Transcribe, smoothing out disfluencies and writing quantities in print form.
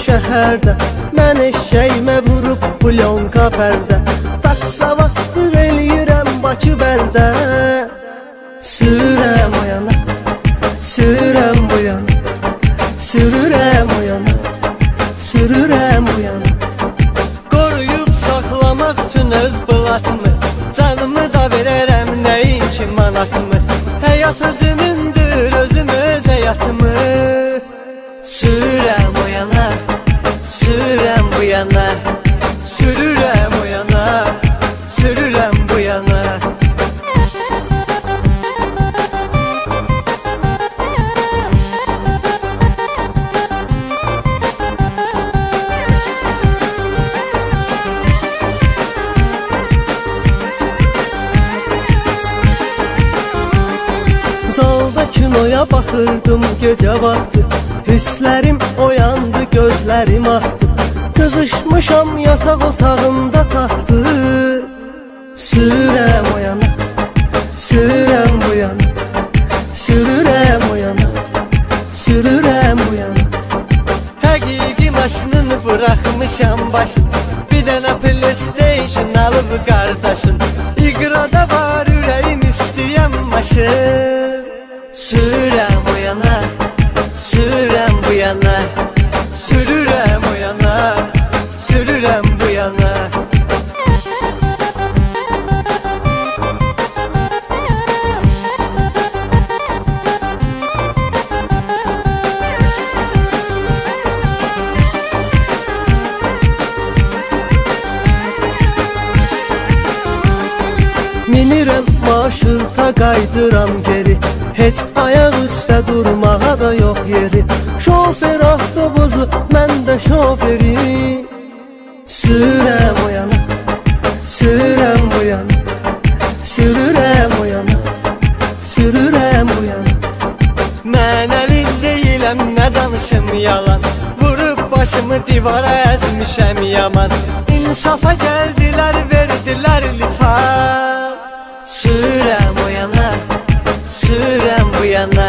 şəhərdə, mən eşşəyimə vurub plyonka pərdə. Taksavatlıq eləyirəm Bakı bəldə. Sürürəm o yana, sürürəm bu yana, sürürəm o yana, sürürəm bu yana. Qoruyub saxlamaq üçün öz blatımı, canımı da verərəm nəyin ki manatımı. Həyat özümündür, özüm öz həyatımı. Sürürəm o yana, sürürəm bu yana, sürürəm o yana, sürürəm bu yana. Zalda kinoya baxırdım gecə vaxtı, hisslərim oyandı, gözlərim axdı. Qızışmışam yataq otağımda taxtı. Sürürəm o yana, sürürəm bu yana, sürürəm o yana, sürürəm bu yana. Həqiqi maşınını buraxmışam başın, bir dənə PlayStation alıb qardaşın. İqrada var ürəyim istəyəm maşın. Sürürəm o yana, sürürəm bu yana, sürürəm o yana, sürürəm bu yana. Minirəm marşruta qaydıram geri, heç ayaq üstə durmağa da yox yeri. Şofer avtobusu, mən də şoferi. Sürürəm o yana, sürürəm bu yana, sürürəm o yana, sürürəm bu yana. Mən əlil deyiləm, nə danışım yalan, vurub başımı divara əzmişəm yaman. İnsafa gəldilər, verdilər lifan. Sürürəm o yana, sürürəm bu yana.